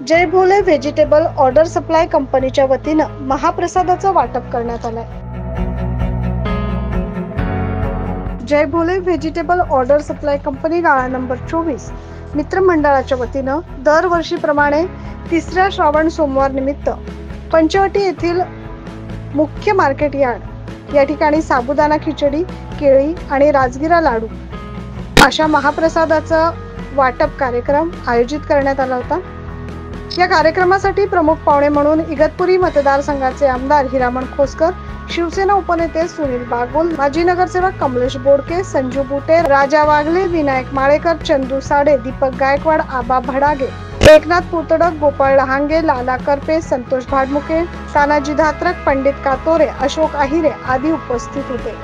जय भोले vegetable order supply कंपनीच्या वतीनं महाप्रसादाचं वाटप करण्यात आलंय। जय भोले व्हेजिटेबल ऑर्डर सप्लाय कंपनी गाळा नंबर 24 मित्रमंडळाच्या वतीनं दरवर्षीप्रमाणे तिसऱ्या श्रावण सोमवार निमित्त पंचवटी येथील मुख्य मार्केट यार्ड या ठिकाणी साबुदाणा खिचडी, केळी आणि राजगिरा लाडू अशा महाप्रसादाचा वाटप कार्यक्रम आयोजित करण्यात आला होता। या कार्यक्रमासाठी प्रमुख पाहुणे म्हणून इगतपुरी मतदारसंघाचे आमदार हिरामण खोसकर, शिवसेना उपनेते सुनील बागुल, माजी नगरसेवक कमलेश बोडके, संजू बुटे, राजा वाघले, विनायक माळेकर, चंदू साडे, दीपक गायकवाड, आबा भडागे, एकनाथ पुतडक, गोपाळ लहांगे, लाला करपे, संतोष भाडमुके, तानाजी धात्रक, पंडित कातोरे, अशोक आहिरे आदी उपस्थित होते।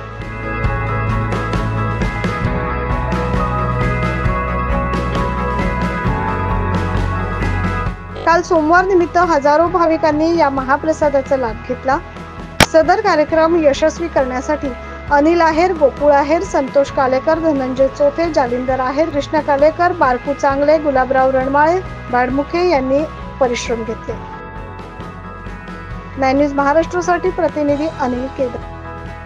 काल सोमवार निमित्त हजारो भाविकांनी या महाप्रसादाचा लाभ घेतला। सदर कार्यक्रम यशस्वी करण्यासाठी अनिल आहेर, गोकुळ आहेर, संतोष कालेकर, धनंजय चोथे, जालिंदर आहेर, कृष्ण कालेकर, बारकू चांगले, गुलाबराव रणमाळे, भाडमुखे यांनी परिश्रम घेतले। 9 न्यूज महाराष्ट्रासाठी प्रतिनिधी अनिल केदार।